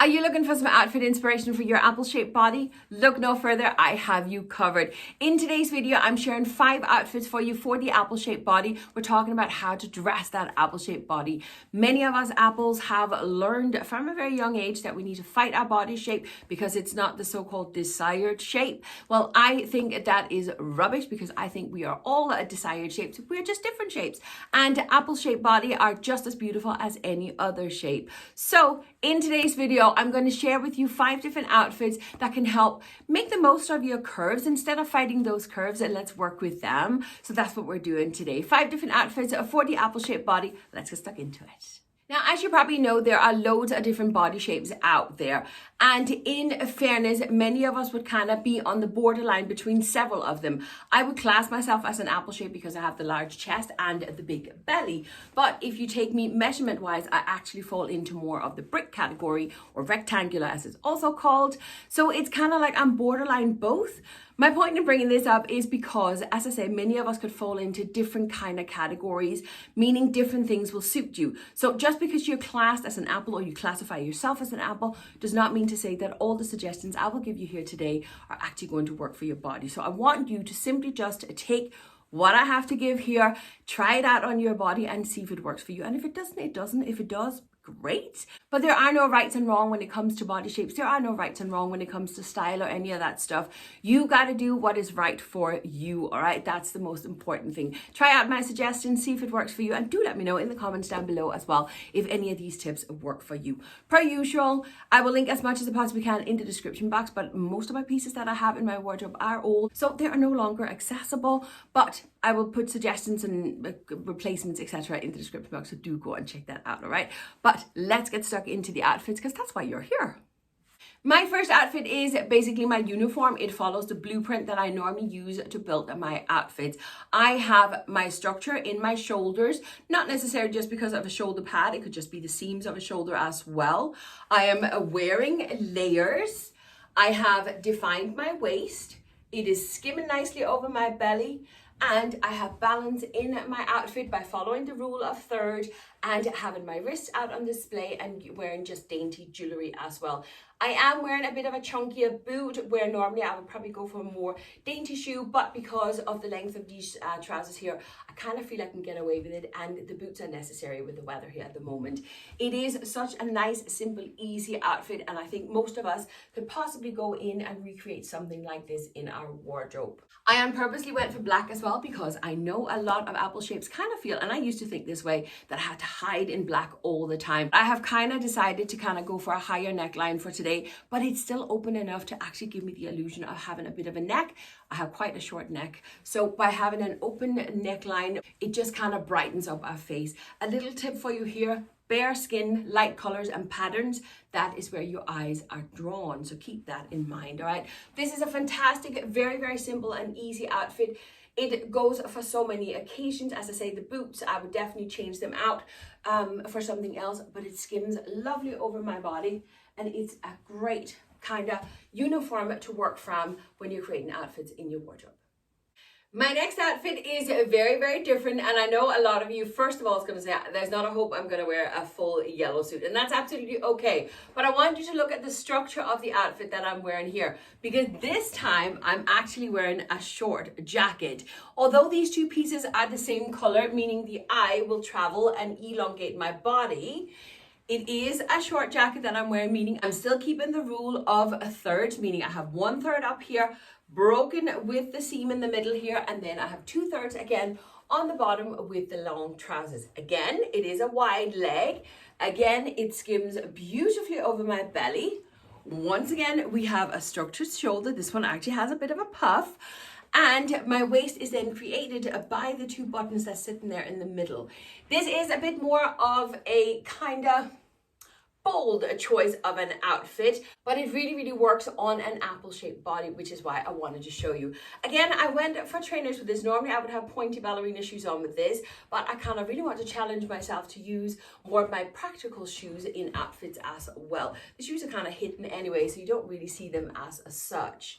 Are you looking for some outfit inspiration for your apple-shaped body? Look no further, I have you covered. In today's video, I'm sharing 5 outfits for you for the apple-shaped body. We're talking about how to dress that apple-shaped body. Many of us apples have learned from a very young age that we need to fight our body shape because it's not the so-called desired shape. Well, I think that is rubbish because I think we are all desired shapes. We're just different shapes. And apple-shaped body are just as beautiful as any other shape. So in today's video, I'm going to share with you 5 different outfits that can help make the most of your curves. Instead of fighting those curves, let's work with them. So that's what we're doing today. 5 different outfits for the apple-shaped body. Let's get stuck into it. Now, as you probably know, there are loads of different body shapes out there. And in fairness, many of us would kind of be on the borderline between several of them. I would class myself as an apple shape because I have the large chest and the big belly. But if you take me measurement-wise, I actually fall into more of the brick category, or rectangular as it's also called. So it's kind of like I'm borderline both. My point in bringing this up is because, as I say, many of us could fall into different kind of categories, meaning different things will suit you. So just because you're classed as an apple or you classify yourself as an apple does not mean to say that all the suggestions I will give you here today are actually going to work for your body. So I want you to simply just take what I have to give here, try it out on your body and see if it works for you. And if it doesn't, it doesn't. If it does, great. But there are no rights and wrong when it comes to body shapes. There are no rights and wrong when it comes to style or any of that stuff. You got to do what is right for you, all right? That's the most important thing. Try out my suggestions, see if it works for you, and do let me know in the comments down below as well if any of these tips work for you. Per usual, I will link as much as I possibly can in the description box, but most of my pieces that I have in my wardrobe are old, so they are no longer accessible, but I will put suggestions and replacements, etc. in the description box, so do go and check that out, all right? But let's get stuck into the outfits because that's why you're here. My first outfit is basically my uniform. It follows the blueprint that I normally use to build my outfits. I have my structure in my shoulders, not necessarily just because of a shoulder pad. It could just be the seams of a shoulder as well. I am wearing layers. I have defined my waist. It is skimming nicely over my belly. And I have balance in my outfit by following the rule of third and having my wrists out on display and wearing just dainty jewelry as well. I am wearing a bit of a chunkier boot where normally I would probably go for a more dainty shoe, but because of the length of these trousers here, I kind of feel I can get away with it, and the boots are necessary with the weather here at the moment. It is such a nice, simple, easy outfit, and I think most of us could possibly go in and recreate something like this in our wardrobe. I on purposely went for black as well because I know a lot of apple shapes kind of feel, and I used to think this way, that I had to hide in black all the time. I have kind of decided to kind of go for a higher neckline for today, but it's still open enough to actually give me the illusion of having a bit of a neck. I have quite a short neck, so by having an open neckline, it just kind of brightens up our face. A little tip for you here: bare skin, light colors and patterns, that is where your eyes are drawn. So keep that in mind, all right? This is a fantastic, very, very simple and easy outfit. It goes for so many occasions. As I say, the boots, I would definitely change them out for something else, but it skims lovely over my body. And it's a great kind of uniform to work from when you're creating outfits in your wardrobe. My next outfit is very, very different, and I know a lot of you, first of all, is going to say, there's not a hope I'm going to wear a full yellow suit, and that's absolutely okay. But I want you to look at the structure of the outfit that I'm wearing here, because this time I'm actually wearing a short jacket. Although these two pieces are the same color, meaning the eye will travel and elongate my body, it is a short jacket that I'm wearing, meaning I'm still keeping the rule of a third, meaning I have 1/3 up here, broken with the seam in the middle here, and then I have 2/3 again on the bottom with the long trousers. Again, it is a wide leg. Again, it skims beautifully over my belly. Once again, we have a structured shoulder. This one actually has a bit of a puff. And my waist is then created by the 2 buttons that's sitting there in the middle. This is a bit more of a kind of bold choice of an outfit, but it really, really works on an apple-shaped body, which is why I wanted to show you. Again, I went for trainers with this. Normally I would have pointy ballerina shoes on with this, but I kind of really want to challenge myself to use more of my practical shoes in outfits as well. The shoes are kind of hidden anyway, so you don't really see them as such.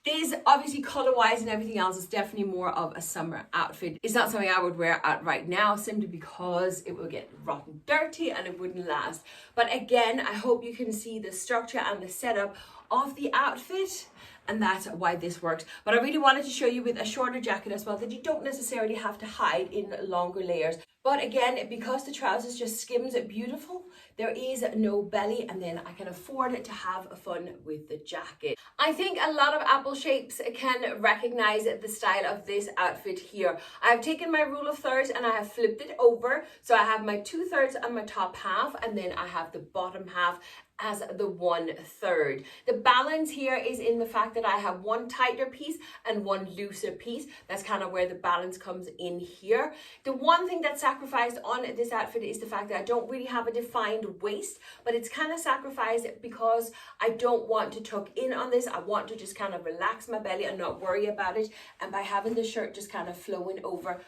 This, obviously color-wise and everything else, is definitely more of a summer outfit. It's not something I would wear out right now simply because it will get rotten dirty and it wouldn't last. But again, I hope you can see the structure and the setup of the outfit, and that's why this works. But I really wanted to show you with a shorter jacket as well that you don't necessarily have to hide in longer layers. But again, because the trousers just skims it beautiful, there is no belly, and then I can afford to have fun with the jacket. I think a lot of apple shapes can recognize the style of this outfit here. I've taken my rule of thirds and I have flipped it over. So I have my 2/3 on my top half, and then I have the bottom half as the 1/3. The balance here is in the fact that I have one tighter piece and one looser piece. That's kind of where the balance comes in here. The one thing that's sacrificed on this outfit is the fact that I don't really have a defined waist, but it's kind of sacrificed because I don't want to tuck in on this. I want to just kind of relax my belly and not worry about it. And by having the shirt just kind of flowing over,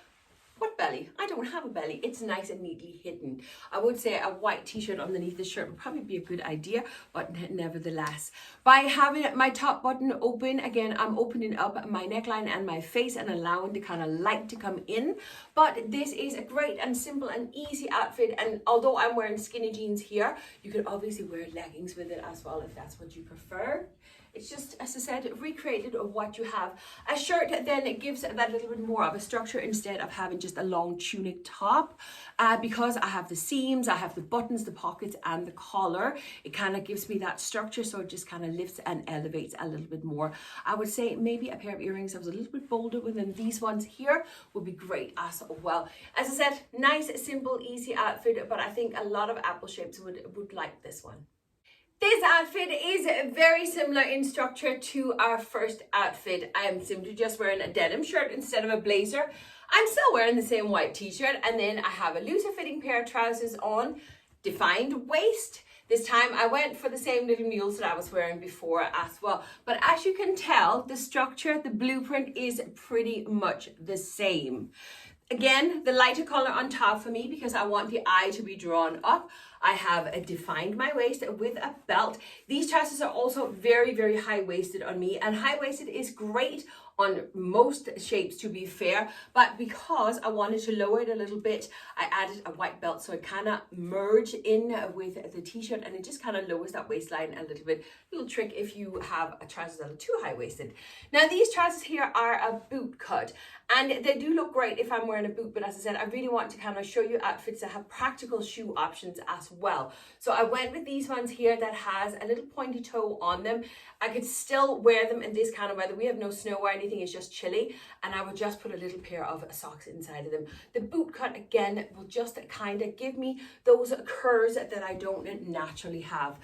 what belly? I don't have a belly. It's nice and neatly hidden. I would say a white t-shirt underneath the shirt would probably be a good idea, but nevertheless. By having my top button open, again, I'm opening up my neckline and my face and allowing the kind of light to come in. But this is a great and simple and easy outfit. And although I'm wearing skinny jeans here, you could obviously wear leggings with it as well if that's what you prefer. It's just, as I said, recreated of what you have. A shirt then it gives that little bit more of a structure instead of having just a long tunic top. Because I have the seams, I have the buttons, the pockets, and the collar, it kind of gives me that structure, so it just kind of lifts and elevates a little bit more. I would say maybe a pair of earrings that was a little bit bolder within these ones here would be great as well. As I said, nice, simple, easy outfit, but I think a lot of apple shapes would like this one. This outfit is very similar in structure to our first outfit. I am simply just wearing a denim shirt instead of a blazer. I'm still wearing the same white t-shirt, and then I have a looser fitting pair of trousers on, defined waist. This time I went for the same little mules that I was wearing before as well. But as you can tell, the structure, the blueprint is pretty much the same. Again, the lighter color on top for me because I want the eye to be drawn up. I have defined my waist with a belt. These trousers are also very, very high-waisted on me, and high-waisted is great on most shapes, to be fair, but because I wanted to lower it a little bit, I added a white belt so it kind of merged in with the t-shirt, and it just kind of lowers that waistline a little bit. Little trick if you have a trousers that are too high-waisted. Now these trousers here are a boot cut, and they do look great if I'm wearing a boot, but as I said, I really want to kind of show you outfits that have practical shoe options as well. So I went with these ones here that has a little pointy toe on them. I could still wear them in this kind of weather. We have no snow or anything, it's just chilly, and I would just put a little pair of socks inside of them. The boot cut again will just kind of give me those curves that I don't naturally have.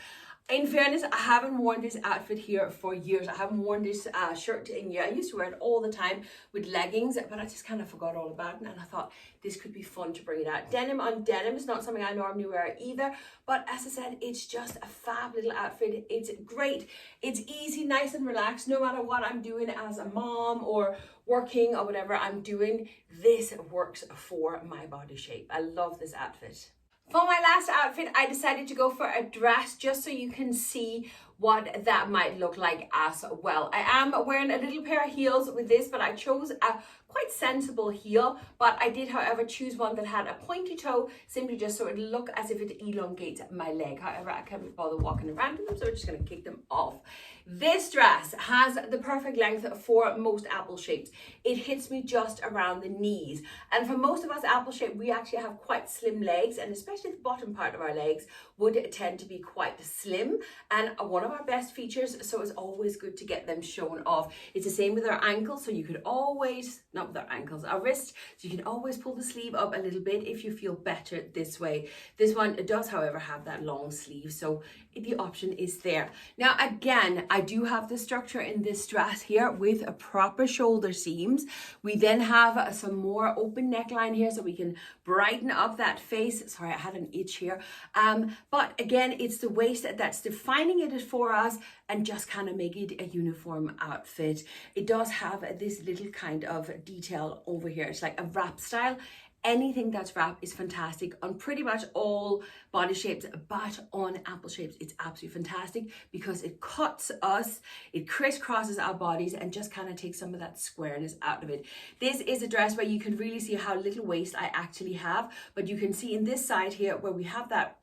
In fairness, I haven't worn this outfit here for years. I haven't worn this shirt in years. I used to wear it all the time with leggings, but I just kind of forgot all about it, and I thought this could be fun to bring it out. Denim on denim is not something I normally wear either, but as I said, it's just a fab little outfit. It's great. It's easy, nice and relaxed, no matter what I'm doing as a mom or working or whatever I'm doing. This works for my body shape. I love this outfit. For my last outfit, I decided to go for a dress just so you can see what that might look like as well. I am wearing a little pair of heels with this, but I chose a quite sensible heel, but I did, however, choose one that had a pointy toe, simply just so it look as if it elongates my leg. However, I can't be bothered walking around in them, so we're just going to kick them off. This dress has the perfect length for most apple shapes. It hits me just around the knees, and for most of us apple shape, we actually have quite slim legs, and especially the bottom part of our legs would tend to be quite slim, and one of our best features, so it's always good to get them shown off. It's the same with our ankles, so you could always, not with our ankles, our wrist, so you can always pull the sleeve up a little bit if you feel better this way. This one does, however, have that long sleeve, so the option is there. Now again, I do have the structure in this dress here with a proper shoulder seams. We then have some more open neckline here so we can brighten up that face. Sorry, I had an itch here. But again, it's the waist that's defining it for us and just kind of make it a uniform outfit. It does have this little kind of detail over here. It's like a wrap style. Anything that's wrap is fantastic on pretty much all body shapes, but on apple shapes, it's absolutely fantastic because it cuts us, it crisscrosses our bodies and just kind of takes some of that squareness out of it. This is a dress where you can really see how little waist I actually have, but you can see in this side here where we have that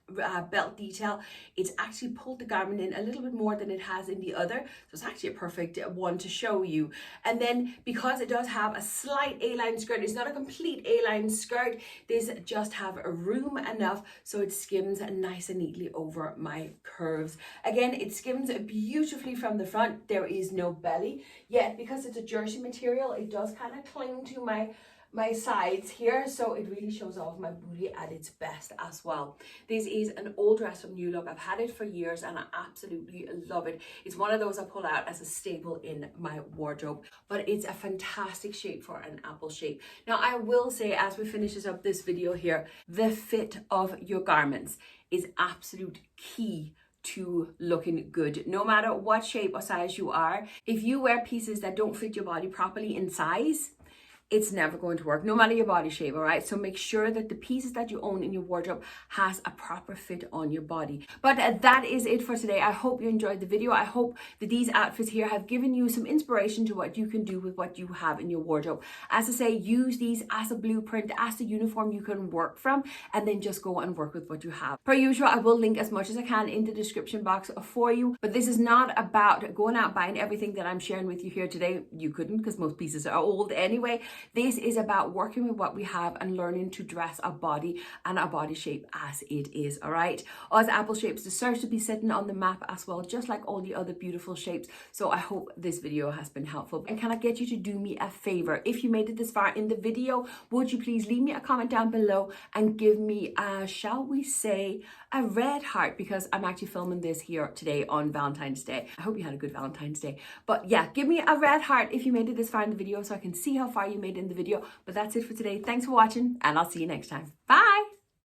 belt detail, it's actually pulled the garment in a little bit more than it has in the other, so it's actually a perfect one to show you. And then because it does have a slight A-line skirt, it's not a complete A-line skirt, this just have a room enough so it skims nice and neatly over my curves. Again, it skims beautifully from the front. There is no belly yet because it's a jersey material. It does kind of cling to my sides here, so it really shows off my booty at its best as well. This is an old dress from New Look. I've had it for years and I absolutely love it. It's one of those I pull out as a staple in my wardrobe, but it's a fantastic shape for an apple shape. Now I will say, as we finish up this video here, the fit of your garments is absolute key to looking good, no matter what shape or size you are. If you wear pieces that don't fit your body properly in size, it's never going to work, no matter your body shape, all right? So make sure that the pieces that you own in your wardrobe has a proper fit on your body. But that is it for today. I hope you enjoyed the video. I hope that these outfits here have given you some inspiration to what you can do with what you have in your wardrobe. As I say, use these as a blueprint, as the uniform you can work from, and then just go and work with what you have. Per usual, I will link as much as I can in the description box for you, but this is not about going out buying everything that I'm sharing with you here today. You couldn't, because most pieces are old anyway. This is about working with what we have and learning to dress our body and our body shape as it is, all right? Us apple shapes deserve to be sitting on the map as well, just like all the other beautiful shapes. So I hope this video has been helpful. And can I get you to do me a favor? If you made it this far in the video, would you please leave me a comment down below and give me a, shall we say, a red heart, because I'm actually filming this here today on Valentine's Day. I hope you had a good Valentine's Day. But yeah, give me a red heart if you made it this far in the video so I can see how far you made it in the video. But that's it for today. Thanks for watching and I'll see you next time. Bye.